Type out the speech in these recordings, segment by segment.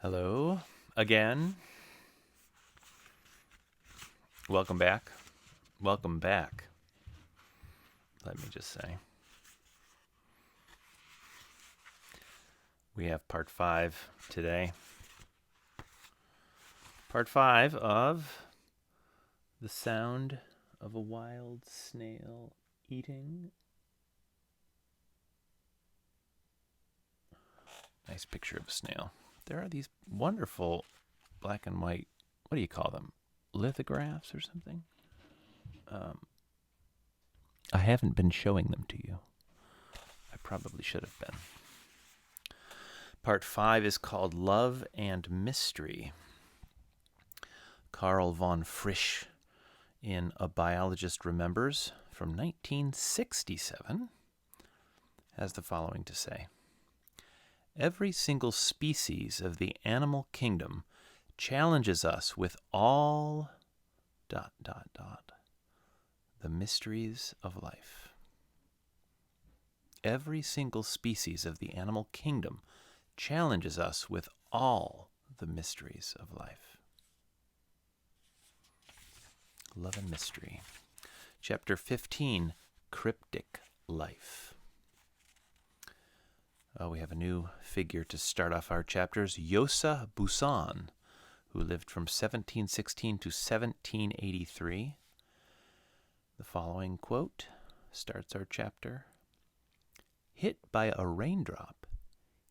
Hello again. Welcome back. Welcome back. Let me just say. We have part 5 today. Part 5 of The Sound of a Wild Snail Eating. Nice picture of a snail. There are these wonderful black and white, what do you call them? Lithographs or something? I haven't been showing them to you. I probably should have been. Part 5 is called Love and Mystery. Carl von Frisch, in A Biologist Remembers from 1967, has the following to say. Every single species of the animal kingdom challenges us with all ... the mysteries of life. Every single species of the animal kingdom challenges us with all the mysteries of life. Love and Mystery. Chapter 15, Cryptic Life. We have a new figure to start off our chapters, Yosa Busan, who lived from 1716 to 1783. The following quote starts our chapter. Hit by a raindrop,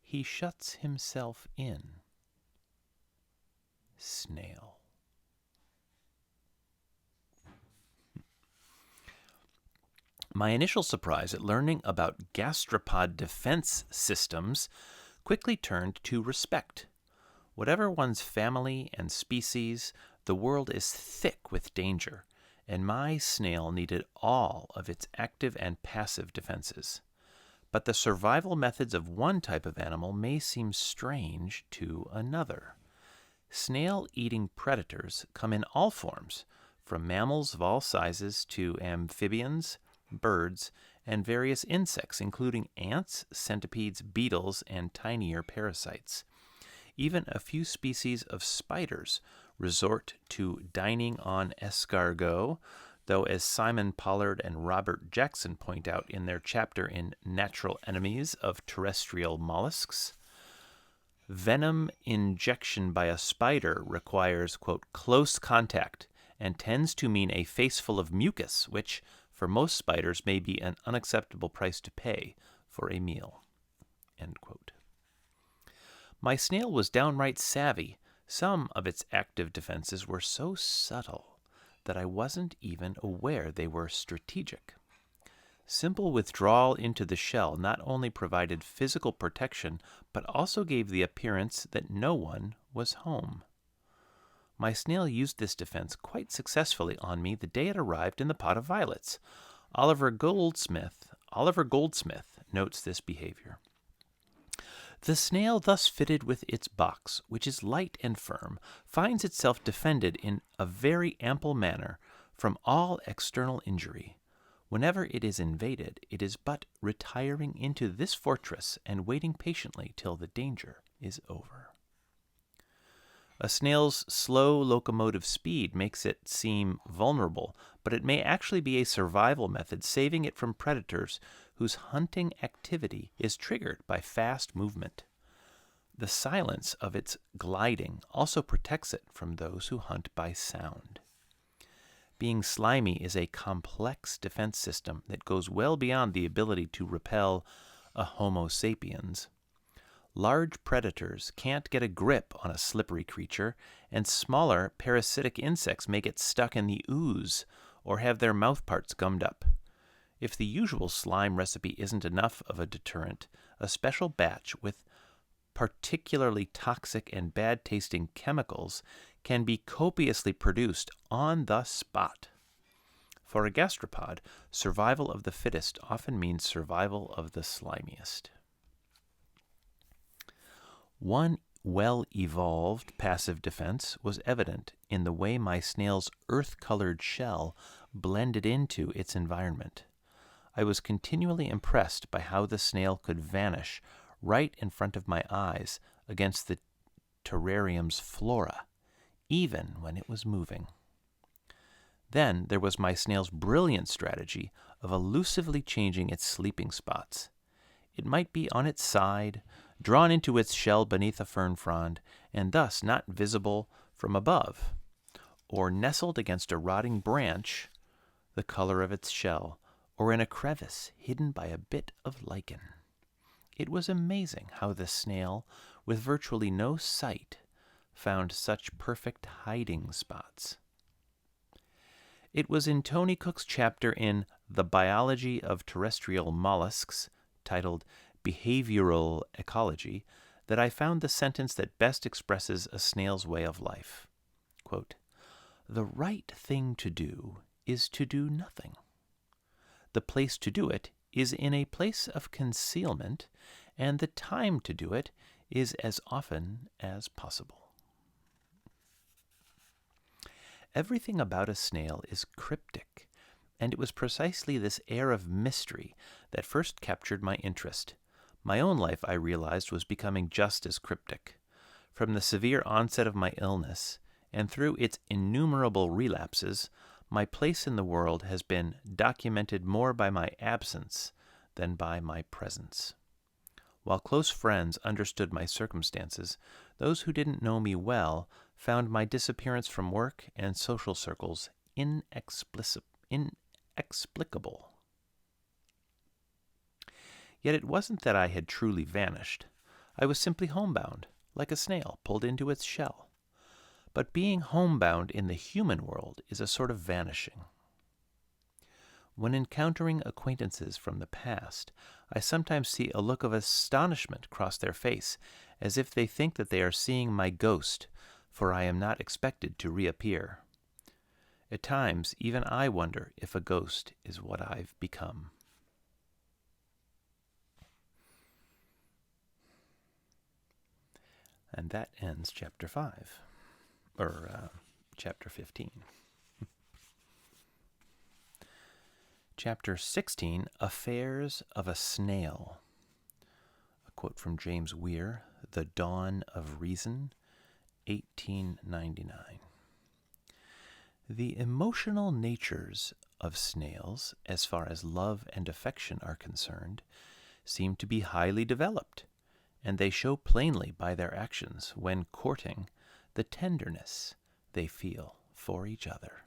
he shuts himself in. Snail. My initial surprise at learning about gastropod defense systems quickly turned to respect. Whatever one's family and species, the world is thick with danger, and my snail needed all of its active and passive defenses. But the survival methods of one type of animal may seem strange to another. Snail-eating predators come in all forms, from mammals of all sizes to amphibians, birds, and various insects, including ants, centipedes, beetles, and tinier parasites. Even a few species of spiders resort to dining on escargot, though as Simon Pollard and Robert Jackson point out in their chapter in Natural Enemies of Terrestrial Mollusks, venom injection by a spider requires, quote, close contact and tends to mean a face full of mucus, which, for most spiders, may be an unacceptable price to pay for a meal, end quote. My snail was downright savvy. Some of its active defenses were so subtle that I wasn't even aware they were strategic. Simple withdrawal into the shell not only provided physical protection, but also gave the appearance that no one was home. My snail used this defense quite successfully on me the day it arrived in the pot of violets. Oliver Goldsmith notes this behavior. The snail thus fitted with its box, which is light and firm, finds itself defended in a very ample manner from all external injury. Whenever it is invaded, it is but retiring into this fortress and waiting patiently till the danger is over. A snail's slow locomotive speed makes it seem vulnerable, but it may actually be a survival method, saving it from predators whose hunting activity is triggered by fast movement. The silence of its gliding also protects it from those who hunt by sound. Being slimy is a complex defense system that goes well beyond the ability to repel a Homo sapiens. Large predators can't get a grip on a slippery creature, and smaller parasitic insects may get stuck in the ooze or have their mouthparts gummed up. If the usual slime recipe isn't enough of a deterrent, a special batch with particularly toxic and bad-tasting chemicals can be copiously produced on the spot. For a gastropod, survival of the fittest often means survival of the slimiest. One well-evolved passive defense was evident in the way my snail's earth-colored shell blended into its environment. I was continually impressed by how the snail could vanish right in front of my eyes against the terrarium's flora, even when it was moving. Then there was my snail's brilliant strategy of elusively changing its sleeping spots. It might be on its side, drawn into its shell beneath a fern frond, and thus not visible from above, or nestled against a rotting branch, the color of its shell, or in a crevice hidden by a bit of lichen. It was amazing how the snail, with virtually no sight, found such perfect hiding spots. It was in Tony Cook's chapter in The Biology of Terrestrial Mollusks, titled Behavioral Ecology, that I found the sentence that best expresses a snail's way of life. Quote, "The right thing to do is to do nothing. The place to do it is in a place of concealment, and the time to do it is as often as possible." Everything about a snail is cryptic, and it was precisely this air of mystery that first captured my interest. My own life, I realized, was becoming just as cryptic. From the severe onset of my illness, and through its innumerable relapses, my place in the world has been documented more by my absence than by my presence. While close friends understood my circumstances, those who didn't know me well found my disappearance from work and social circles inexplicable. Yet it wasn't that I had truly vanished. I was simply homebound, like a snail pulled into its shell. But being homebound in the human world is a sort of vanishing. When encountering acquaintances from the past, I sometimes see a look of astonishment cross their face, as if they think that they are seeing my ghost, for I am not expected to reappear. At times, even I wonder if a ghost is what I've become. And that ends Chapter 5, or Chapter 15. Chapter 16, Affairs of a Snail. A quote from James Weir, The Dawn of Reason, 1899. The emotional natures of snails, as far as love and affection are concerned, seem to be highly developed, and they show plainly by their actions when courting the tenderness they feel for each other.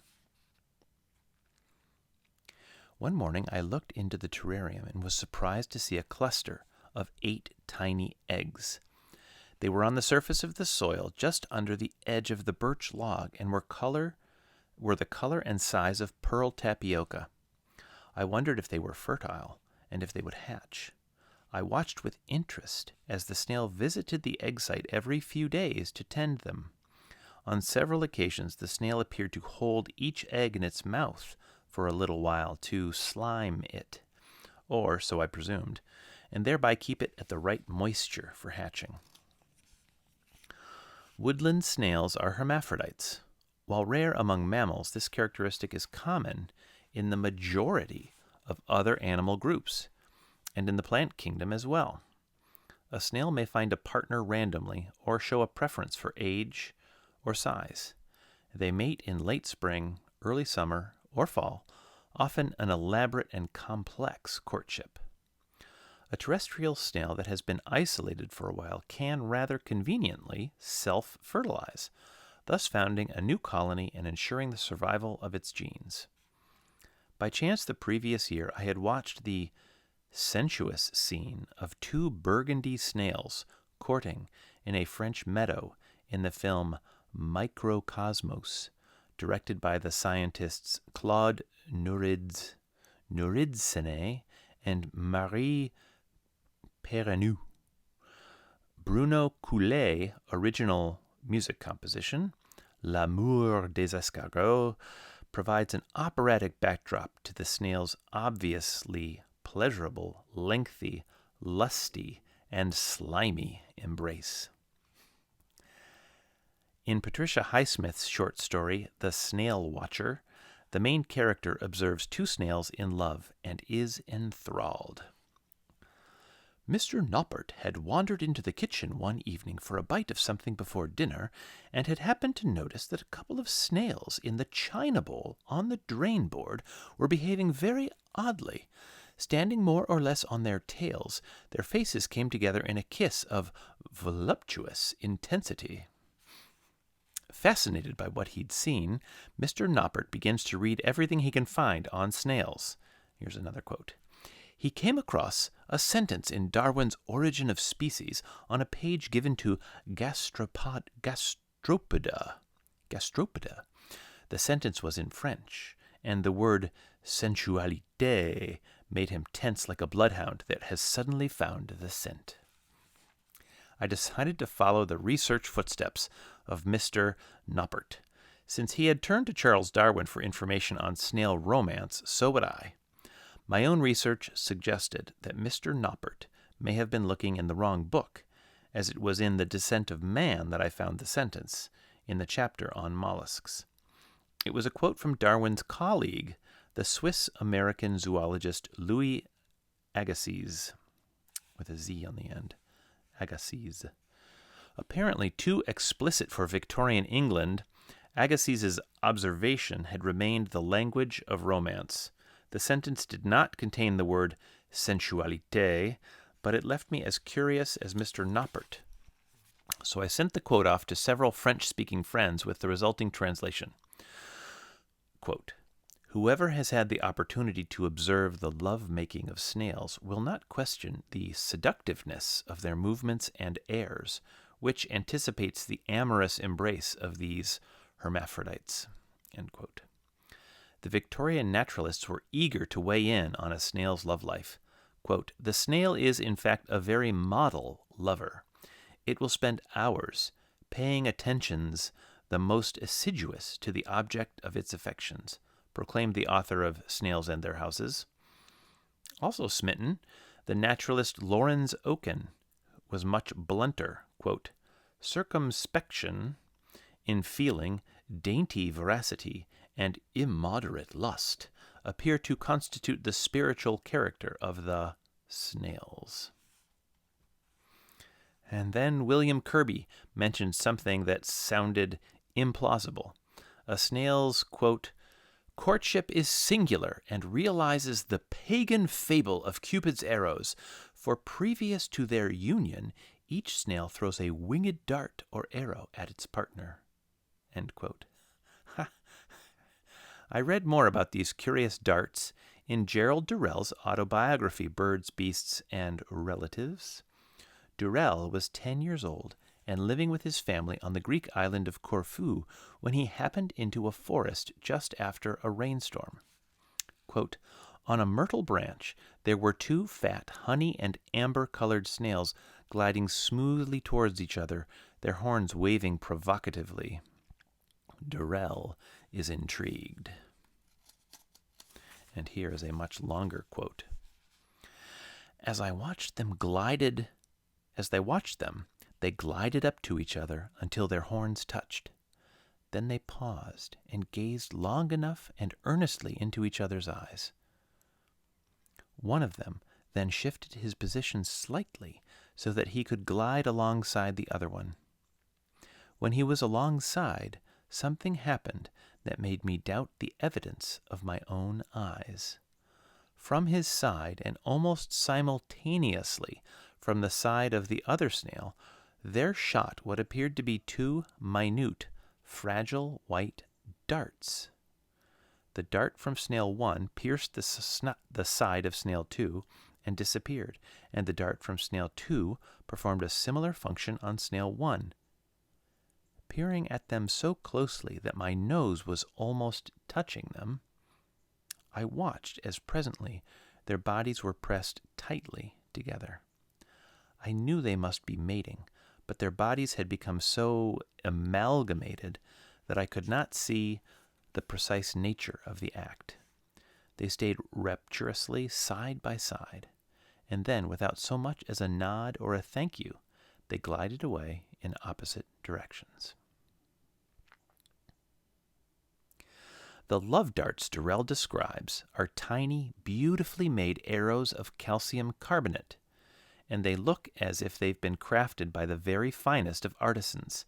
One morning I looked into the terrarium and was surprised to see a cluster of 8 tiny eggs. They were on the surface of the soil just under the edge of the birch log and were the color and size of pearl tapioca. I wondered if they were fertile and if they would hatch. I watched with interest as the snail visited the egg site every few days to tend them. On several occasions the snail appeared to hold each egg in its mouth for a little while to slime it, or so I presumed, and thereby keep it at the right moisture for hatching. Woodland snails are hermaphrodites. While rare among mammals, this characteristic is common in the majority of other animal groups, and in the plant kingdom as well. A snail may find a partner randomly or show a preference for age or size. They mate in late spring, early summer, or fall, often an elaborate and complex courtship. A terrestrial snail that has been isolated for a while can rather conveniently self-fertilize, thus founding a new colony and ensuring the survival of its genes. By chance the previous year I had watched the sensuous scene of 2 burgundy snails courting in a French meadow in the film Microcosmos, directed by the scientists Claude Nourridsené and Marie Perrenou. Bruno Coulet, original music composition, L'amour des escargots, provides an operatic backdrop to the snail's obviously pleasurable, lengthy, lusty, and slimy embrace. In Patricia Highsmith's short story, The Snail Watcher, the main character observes 2 snails in love and is enthralled. Mr. Noppert had wandered into the kitchen one evening for a bite of something before dinner, and had happened to notice that a couple of snails in the china bowl on the drain board were behaving very oddly. Standing more or less on their tails, their faces came together in a kiss of voluptuous intensity. Fascinated by what he'd seen, Mr. Noppert begins to read everything he can find on snails. Here's another quote. He came across a sentence in Darwin's Origin of Species on a page given to Gastropoda. The sentence was in French, and the word sensualité made him tense like a bloodhound that has suddenly found the scent. I decided to follow the research footsteps of Mr. Noppert. Since he had turned to Charles Darwin for information on snail romance, so would I. My own research suggested that Mr. Noppert may have been looking in the wrong book, as it was in The Descent of Man that I found the sentence, in the chapter on mollusks. It was a quote from Darwin's colleague, the Swiss-American zoologist Louis Agassiz, with a Z on the end. Agassiz. Apparently too explicit for Victorian England, Agassiz's observation had remained the language of romance. The sentence did not contain the word sensualité, but it left me as curious as Mr. Noppert. So I sent the quote off to several French-speaking friends with the resulting translation. Quote, whoever has had the opportunity to observe the love-making of snails will not question the seductiveness of their movements and airs, which anticipates the amorous embrace of these hermaphrodites. End quote. The Victorian naturalists were eager to weigh in on a snail's love life. Quote, the snail is, in fact, a very model lover. It will spend hours paying attentions the most assiduous to the object of its affections, proclaimed the author of Snails and Their Houses. Also smitten, the naturalist Lorenz Oken was much blunter. Quote, circumspection in feeling, dainty veracity, and immoderate lust appear to constitute the spiritual character of the snails. And then William Kirby mentioned something that sounded implausible. A snail's, quote, courtship is singular and realizes the pagan fable of Cupid's arrows, for previous to their union, each snail throws a winged dart or arrow at its partner. End quote. I read more about these curious darts in Gerald Durrell's autobiography, Birds, Beasts, and Relatives. Durrell was 10 years old and living with his family on the Greek island of Corfu when he happened into a forest just after a rainstorm. Quote, on a myrtle branch there were 2 fat honey and amber-colored snails gliding smoothly towards each other, their horns waving provocatively. Durrell is intrigued. And here is a much longer quote. As they watched them, they glided up to each other until their horns touched. Then they paused and gazed long enough and earnestly into each other's eyes. One of them then shifted his position slightly so that he could glide alongside the other one. When he was alongside, something happened that made me doubt the evidence of my own eyes. From his side, and almost simultaneously from the side of the other snail, there shot what appeared to be 2 minute, fragile white darts. The dart from snail 1 pierced the side of snail 2 and disappeared, and the dart from snail 2 performed a similar function on snail 1. Peering at them so closely that my nose was almost touching them, I watched as presently their bodies were pressed tightly together. I knew they must be mating, but their bodies had become so amalgamated that I could not see the precise nature of the act. They stayed rapturously side by side, and then, without so much as a nod or a thank you, they glided away in opposite directions. The love darts Durrell describes are tiny, beautifully made arrows of calcium carbonate, and they look as if they've been crafted by the very finest of artisans.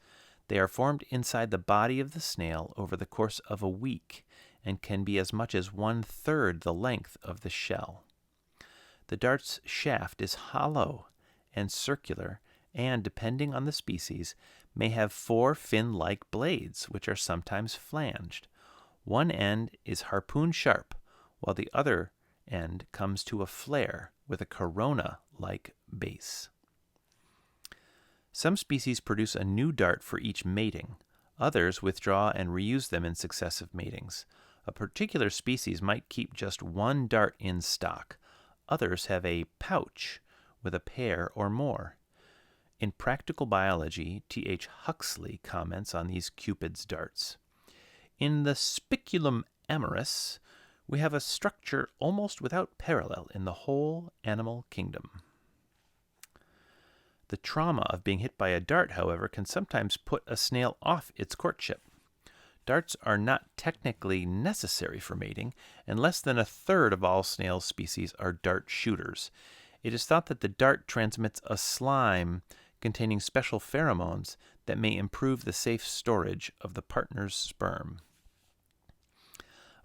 They are formed inside the body of the snail over the course of a week and can be as much as 1/3 the length of the shell. The dart's shaft is hollow and circular and, depending on the species, may have 4 fin-like blades, which are sometimes flanged. One end is harpoon-sharp, while the other end comes to a flare with a corona-like base. Some species produce a new dart for each mating. Others withdraw and reuse them in successive matings. A particular species might keep just one dart in stock. Others have a pouch with a pair or more. In Practical Biology, T.H. Huxley comments on these Cupid's darts. In the spiculum amorous, we have a structure almost without parallel in the whole animal kingdom. The trauma of being hit by a dart, however, can sometimes put a snail off its courtship. Darts are not technically necessary for mating, and less than 1/3 of all snail species are dart shooters. It is thought that the dart transmits a slime containing special pheromones that may improve the safe storage of the partner's sperm.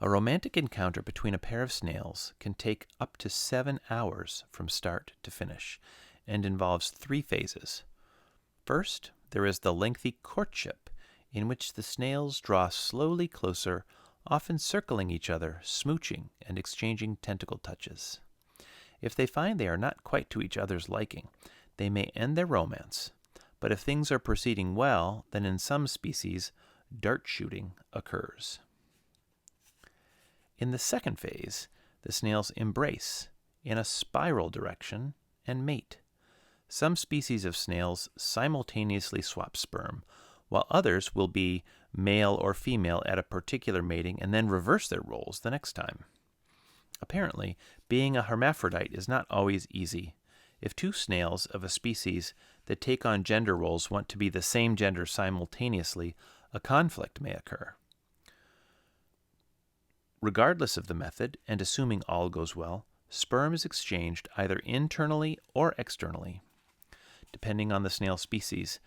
A romantic encounter between a pair of snails can take up to 7 hours from start to finish and involves 3 phases. First, there is the lengthy courtship, in which the snails draw slowly closer, often circling each other, smooching, and exchanging tentacle touches. If they find they are not quite to each other's liking, they may end their romance, but if things are proceeding well, then in some species, dart shooting occurs. In the second phase, the snails embrace in a spiral direction and mate. Some species of snails simultaneously swap sperm, while others will be male or female at a particular mating and then reverse their roles the next time. Apparently, being a hermaphrodite is not always easy. If 2 snails of a species that take on gender roles want to be the same gender simultaneously, a conflict may occur. Regardless of the method, and assuming all goes well, sperm is exchanged either internally or externally, depending on the snail species.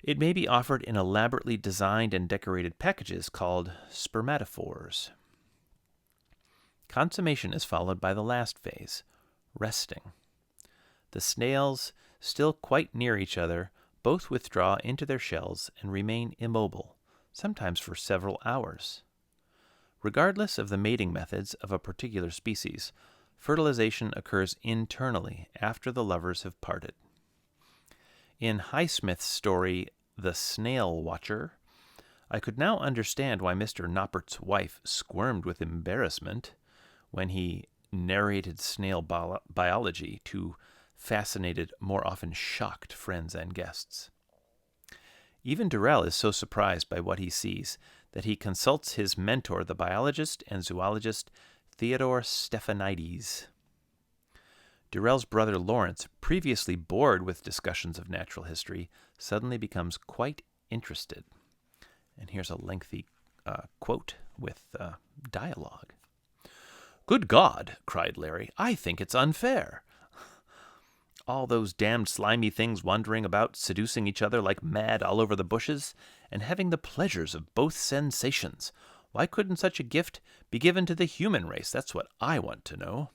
It may be offered in elaborately designed and decorated packages called spermatophores. Consummation is followed by the last phase, resting. The snails, still quite near each other, both withdraw into their shells and remain immobile, sometimes for several hours. Regardless of the mating methods of a particular species, fertilization occurs internally after the lovers have parted. In Highsmith's story, The Snail Watcher, I could now understand why Mr. Noppert's wife squirmed with embarrassment when he narrated snail biology to fascinated, more often shocked friends and guests. Even Durrell is so surprised by what he sees that he consults his mentor, the biologist and zoologist Theodore Stephanides. Durrell's brother Lawrence, previously bored with discussions of natural history, suddenly becomes quite interested. And here's a lengthy quote with dialogue. "Good God," cried Larry, "I think it's unfair. All those damned slimy things wandering about, seducing each other like mad all over the bushes, and having the pleasures of both sensations. Why couldn't such a gift be given to the human race? That's what I want to know."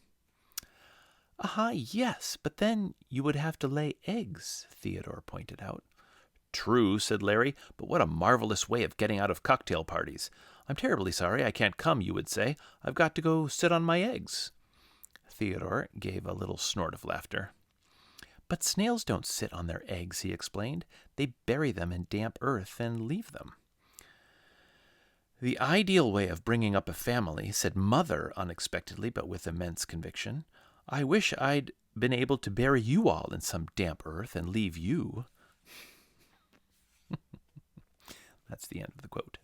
"Aha, yes, but then you would have to lay eggs," Theodore pointed out. "True," said Larry, "but what a marvelous way of getting out of cocktail parties. I'm terribly sorry I can't come, you would say. I've got to go sit on my eggs." Theodore gave a little snort of laughter. "But snails don't sit on their eggs," he explained. "They bury them in damp earth and leave them." "The ideal way of bringing up a family," said Mother unexpectedly, but with immense conviction. "I wish I'd been able to bury you all in some damp earth and leave you." That's the end of the quote.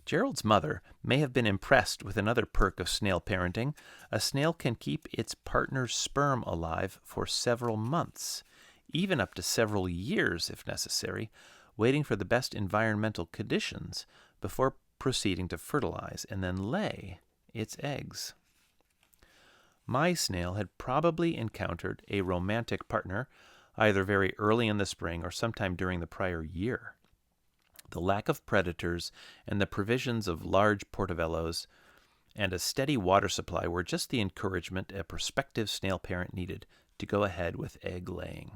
Gerald's mother may have been impressed with another perk of snail parenting. A snail can keep its partner's sperm alive for several months, even up to several years if necessary, waiting for the best environmental conditions before proceeding to fertilize and then lay its eggs. My snail had probably encountered a romantic partner either very early in the spring or sometime during the prior year. The lack of predators and the provisions of large portobellos and a steady water supply were just the encouragement a prospective snail parent needed to go ahead with egg laying.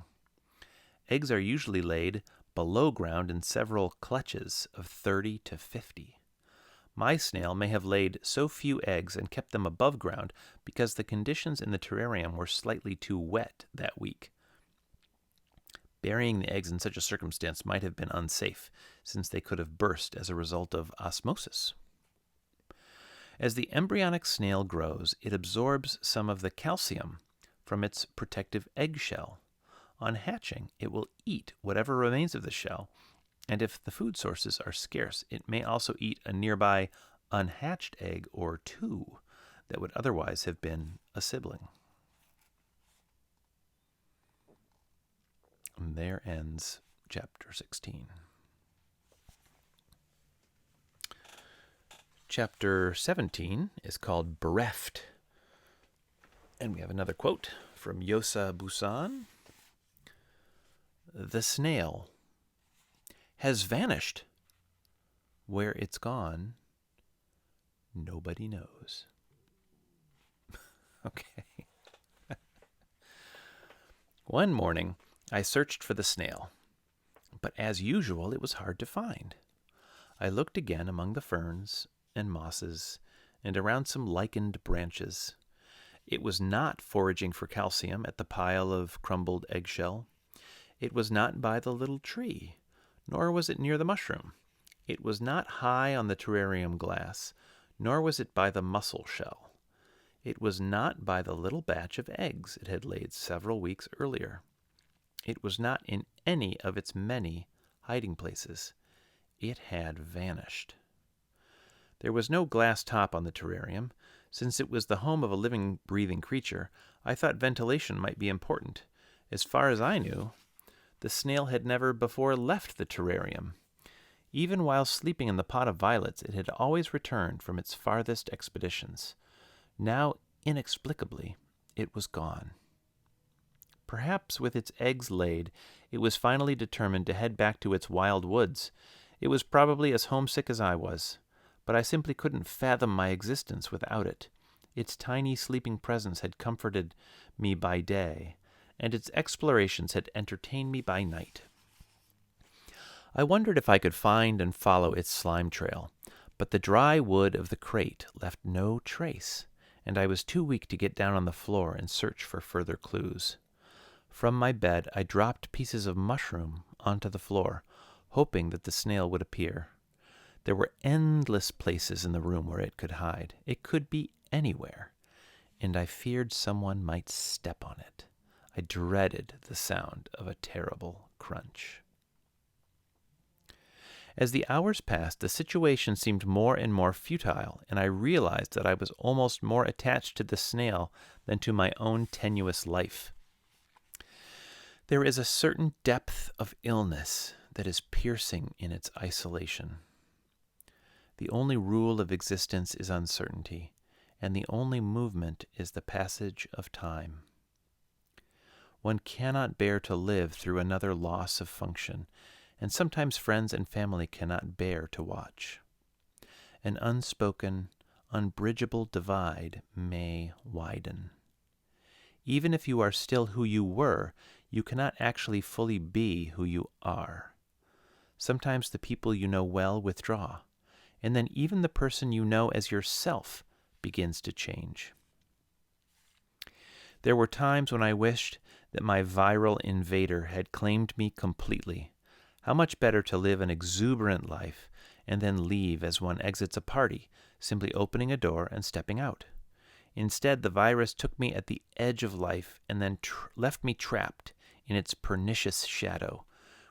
Eggs are usually laid below ground in several clutches of 30 to 50. My snail may have laid so few eggs and kept them above ground because the conditions in the terrarium were slightly too wet that week. Burying the eggs in such a circumstance might have been unsafe, since they could have burst as a result of osmosis. As the embryonic snail grows, it absorbs some of the calcium from its protective eggshell. On hatching, it will eat whatever remains of the shell, and if the food sources are scarce, it may also eat a nearby unhatched egg or two that would otherwise have been a sibling. And there ends chapter 16. Chapter 17 is called Bereft. And we have another quote from Yosa Busan. The snail has vanished. Where it's gone, nobody knows. Okay. One morning, I searched for the snail, but as usual, it was hard to find. I looked again among the ferns and mosses and around some lichened branches. It was not foraging for calcium at the pile of crumbled eggshell. It was not by the little tree, nor was it near the mushroom. It was not high on the terrarium glass, nor was it by the mussel shell. It was not by the little batch of eggs it had laid several weeks earlier. It was not in any of its many hiding places. It had vanished. There was no glass top on the terrarium. Since it was the home of a living, breathing creature, I thought ventilation might be important. As far as I knew, the snail had never before left the terrarium. Even while sleeping in the pot of violets, it had always returned from its farthest expeditions. Now, inexplicably, it was gone. Perhaps with its eggs laid, it was finally determined to head back to its wild woods. It was probably as homesick as I was, but I simply couldn't fathom my existence without it. Its tiny sleeping presence had comforted me by day, and its explorations had entertained me by night. I wondered if I could find and follow its slime trail, but the dry wood of the crate left no trace, and I was too weak to get down on the floor and search for further clues. From my bed, I dropped pieces of mushroom onto the floor, hoping that the snail would appear. There were endless places in the room where it could hide. It could be anywhere, and I feared someone might step on it. I dreaded the sound of a terrible crunch. As the hours passed, the situation seemed more and more futile, and I realized that I was almost more attached to the snail than to my own tenuous life. There is a certain depth of illness that is piercing in its isolation. The only rule of existence is uncertainty, and the only movement is the passage of time. One cannot bear to live through another loss of function, and sometimes friends and family cannot bear to watch. An unspoken, unbridgeable divide may widen. Even if you are still who you were, you cannot actually fully be who you are. Sometimes the people you know well withdraw, and then even the person you know as yourself begins to change. There were times when I wished that my viral invader had claimed me completely. How much better to live an exuberant life and then leave as one exits a party, simply opening a door and stepping out. Instead, the virus took me at the edge of life and then left me trapped in its pernicious shadow,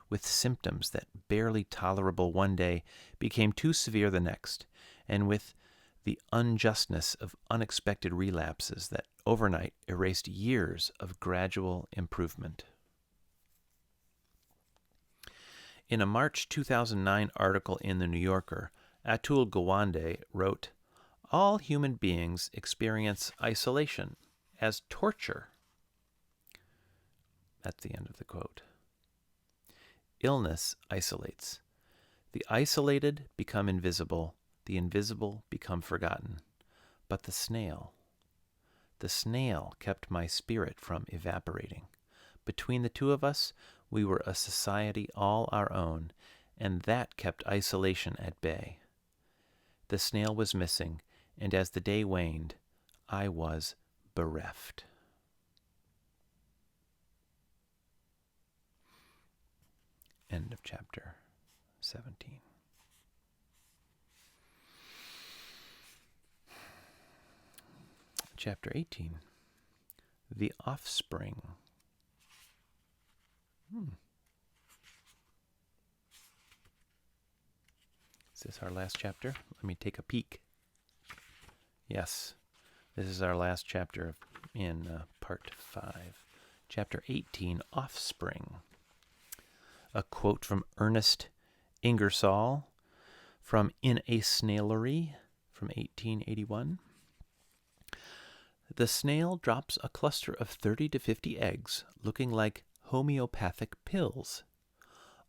with symptoms that, barely tolerable one day, became too severe the next, and with the unjustness of unexpected relapses that overnight erased years of gradual improvement. In a March 2009 article in The New Yorker, Atul Gawande wrote, "All human beings experience isolation as torture. That's the end of the quote. Illness isolates. The isolated become invisible, the invisible become forgotten. But the snail kept my spirit from evaporating. Between the two of us, we were a society all our own, and that kept isolation at bay. The snail was missing, and as the day waned, I was bereft. End of chapter 17. Chapter 18. The Offspring. Is this our last chapter? Let me take a peek. Yes, this is our last chapter in Part 5. Chapter 18, Offspring. A quote from Ernest Ingersoll from In a Snailery from 1881. The snail drops a cluster of 30 to 50 eggs, looking like homeopathic pills.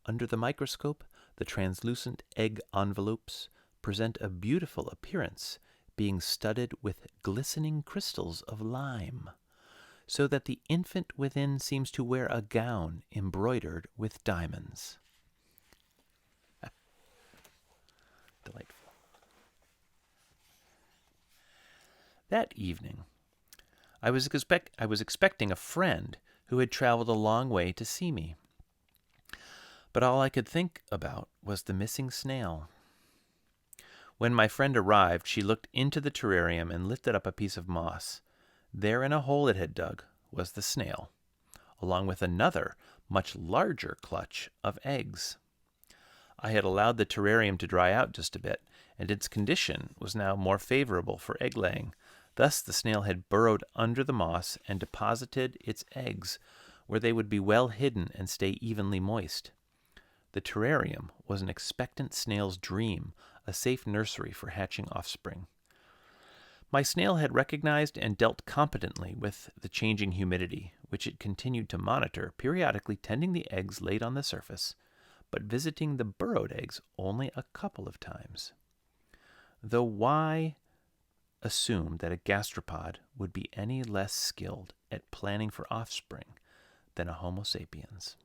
Under the microscope, the translucent egg envelopes present a beautiful appearance, being studded with glistening crystals of lime, so that the infant within seems to wear a gown embroidered with diamonds. Delightful. That evening, I was expecting a friend who had traveled a long way to see me. But all I could think about was the missing snail. When my friend arrived, she looked into the terrarium and lifted up a piece of moss. There in a hole it had dug was the snail, along with another, much larger clutch of eggs. I had allowed the terrarium to dry out just a bit, and its condition was now more favorable for egg-laying. Thus the snail had burrowed under the moss and deposited its eggs, where they would be well hidden and stay evenly moist. The terrarium was an expectant snail's dream, a safe nursery for hatching offspring. My snail had recognized and dealt competently with the changing humidity, which it continued to monitor, periodically tending the eggs laid on the surface, but visiting the burrowed eggs only a couple of times. Though why assume that a gastropod would be any less skilled at planning for offspring than a Homo sapiens?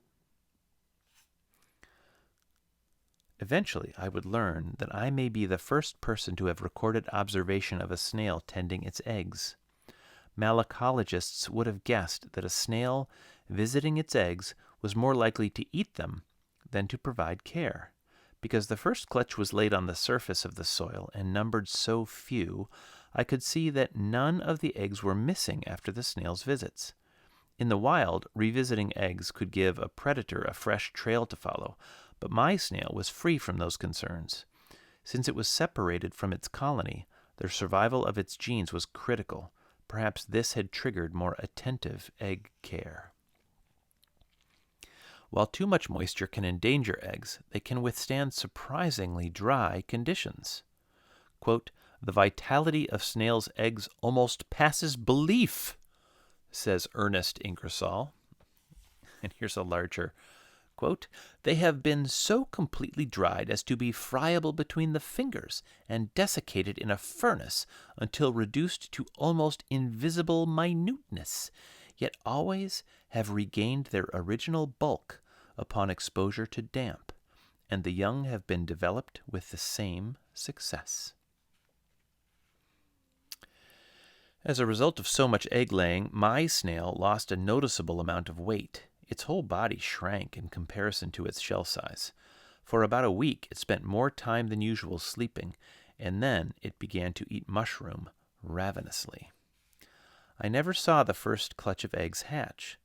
Eventually, I would learn that I may be the first person to have recorded observation of a snail tending its eggs. Malacologists would have guessed that a snail visiting its eggs was more likely to eat them than to provide care, because the first clutch was laid on the surface of the soil and numbered so few, I could see that none of the eggs were missing after the snail's visits. In the wild, revisiting eggs could give a predator a fresh trail to follow, but my snail was free from those concerns. Since it was separated from its colony, the survival of its genes was critical. Perhaps this had triggered more attentive egg care. While too much moisture can endanger eggs, they can withstand surprisingly dry conditions. Quote, "The vitality of snails' eggs almost passes belief," says Ernest Ingersoll. And here's a larger quote, "They have been so completely dried as to be friable between the fingers and desiccated in a furnace until reduced to almost invisible minuteness, yet always have regained their original bulk upon exposure to damp, and the young have been developed with the same success." As a result of so much egg-laying, my snail lost a noticeable amount of weight. Its whole body shrank in comparison to its shell size. For about a week, it spent more time than usual sleeping, and then it began to eat mushroom ravenously. I never saw the first clutch of eggs hatch.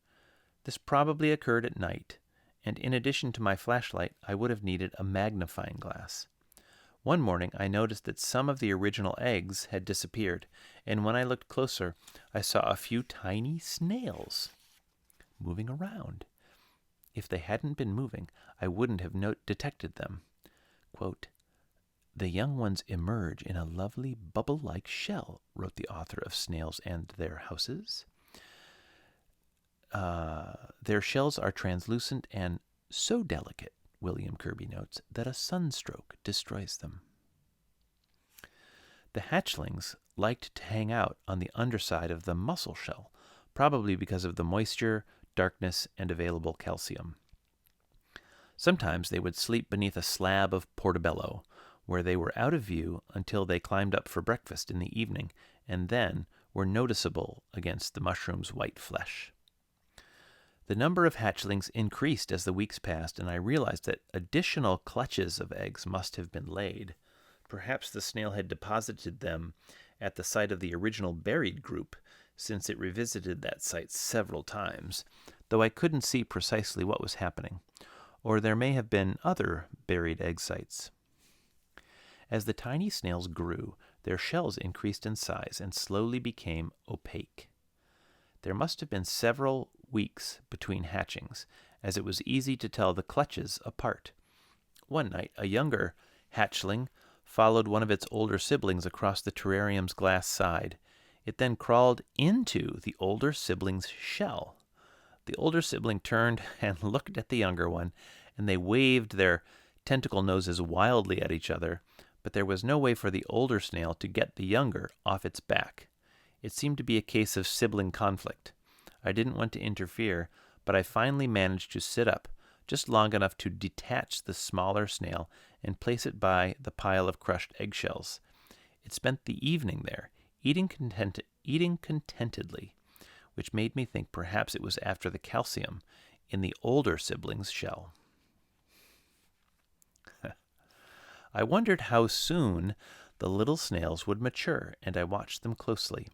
This probably occurred at night, and in addition to my flashlight, I would have needed a magnifying glass. One morning, I noticed that some of the original eggs had disappeared, and when I looked closer, I saw a few tiny snails moving around. If they hadn't been moving, I wouldn't have detected them. Quote, "The young ones emerge in a lovely bubble-like shell," wrote the author of Snails and Their Houses. Their shells are translucent and so delicate, William Kirby notes, that a sunstroke destroys them. The hatchlings liked to hang out on the underside of the mussel shell, probably because of the moisture, darkness, and available calcium. Sometimes they would sleep beneath a slab of portobello, where they were out of view until they climbed up for breakfast in the evening, and then were noticeable against the mushroom's white flesh. The number of hatchlings increased as the weeks passed, and I realized that additional clutches of eggs must have been laid. Perhaps the snail had deposited them at the site of the original buried group, since it revisited that site several times, though I couldn't see precisely what was happening. Or there may have been other buried egg sites. As the tiny snails grew, their shells increased in size and slowly became opaque. There must have been several weeks between hatchings, as it was easy to tell the clutches apart. One night, a younger hatchling followed one of its older siblings across the terrarium's glass side. It then crawled into the older sibling's shell. The older sibling turned and looked at the younger one, and they waved their tentacle noses wildly at each other, but there was no way for the older snail to get the younger off its back. It seemed to be a case of sibling conflict. I didn't want to interfere, but I finally managed to sit up just long enough to detach the smaller snail and place it by the pile of crushed eggshells. It spent the evening there, eating contentedly, which made me think perhaps it was after the calcium in the older sibling's shell. I wondered how soon the little snails would mature, and I watched them closely.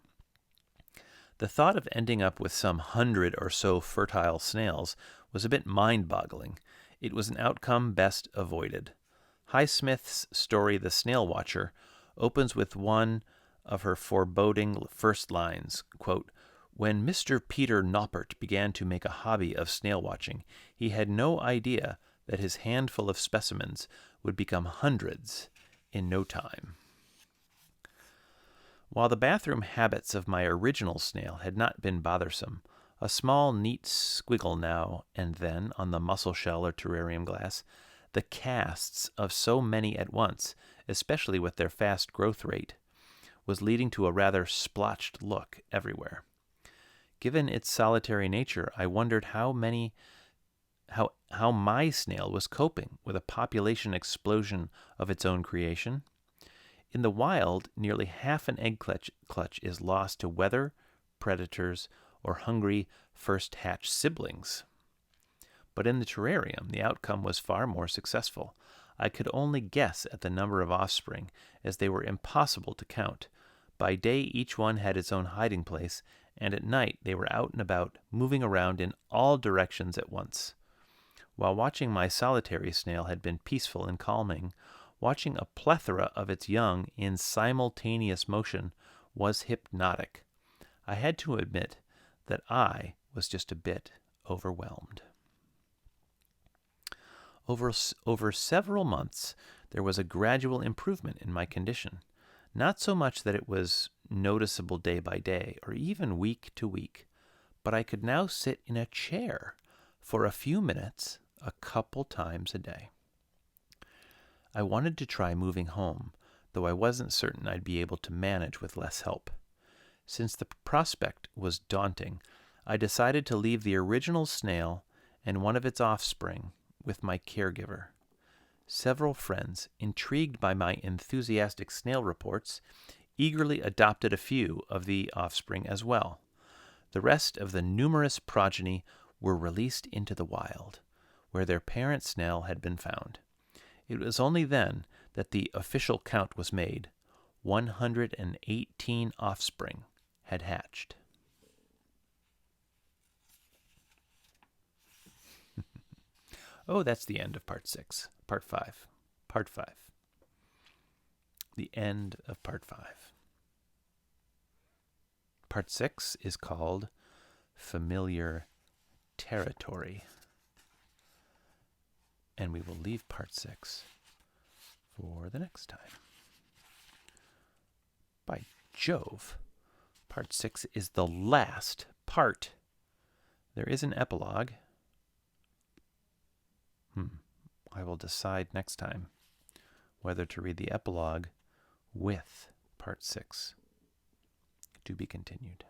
The thought of ending up with some 100 or so fertile snails was a bit mind-boggling. It was an outcome best avoided. Highsmith's story, The Snail Watcher, opens with one of her foreboding first lines, quote, "When Mr. Peter Noppert began to make a hobby of snail watching, he had no idea that his handful of specimens would become hundreds in no time." While the bathroom habits of my original snail had not been bothersome, a small neat squiggle now and then on the mussel shell or terrarium glass, the casts of so many at once, especially with their fast growth rate, was leading to a rather splotched look everywhere. Given its solitary nature, I wondered how my snail was coping with a population explosion of its own creation. In the wild, nearly half an egg clutch is lost to weather, predators, or hungry first-hatch siblings. But in the terrarium, the outcome was far more successful. I could only guess at the number of offspring, as they were impossible to count. By day, each one had its own hiding place, and at night they were out and about, moving around in all directions at once. While watching my solitary snail had been peaceful and calming, watching a plethora of its young in simultaneous motion was hypnotic. I had to admit that I was just a bit overwhelmed. Over several months, there was a gradual improvement in my condition. Not so much that it was noticeable day by day or even week to week, but I could now sit in a chair for a few minutes a couple times a day. I wanted to try moving home, though I wasn't certain I'd be able to manage with less help. Since the prospect was daunting, I decided to leave the original snail and one of its offspring with my caregiver. Several friends, intrigued by my enthusiastic snail reports, eagerly adopted a few of the offspring as well. The rest of the numerous progeny were released into the wild, where their parent snail had been found. It was only then that the official count was made. 118 offspring had hatched. Oh, that's the end of Part 6. Part 5. Part 5. The end of Part 5. Part 6 is called Familiar Territory. And we will leave Part 6 for the next time. By Jove, Part 6 is the last part. There is an epilogue. I will decide next time whether to read the epilogue with Part 6. To be continued.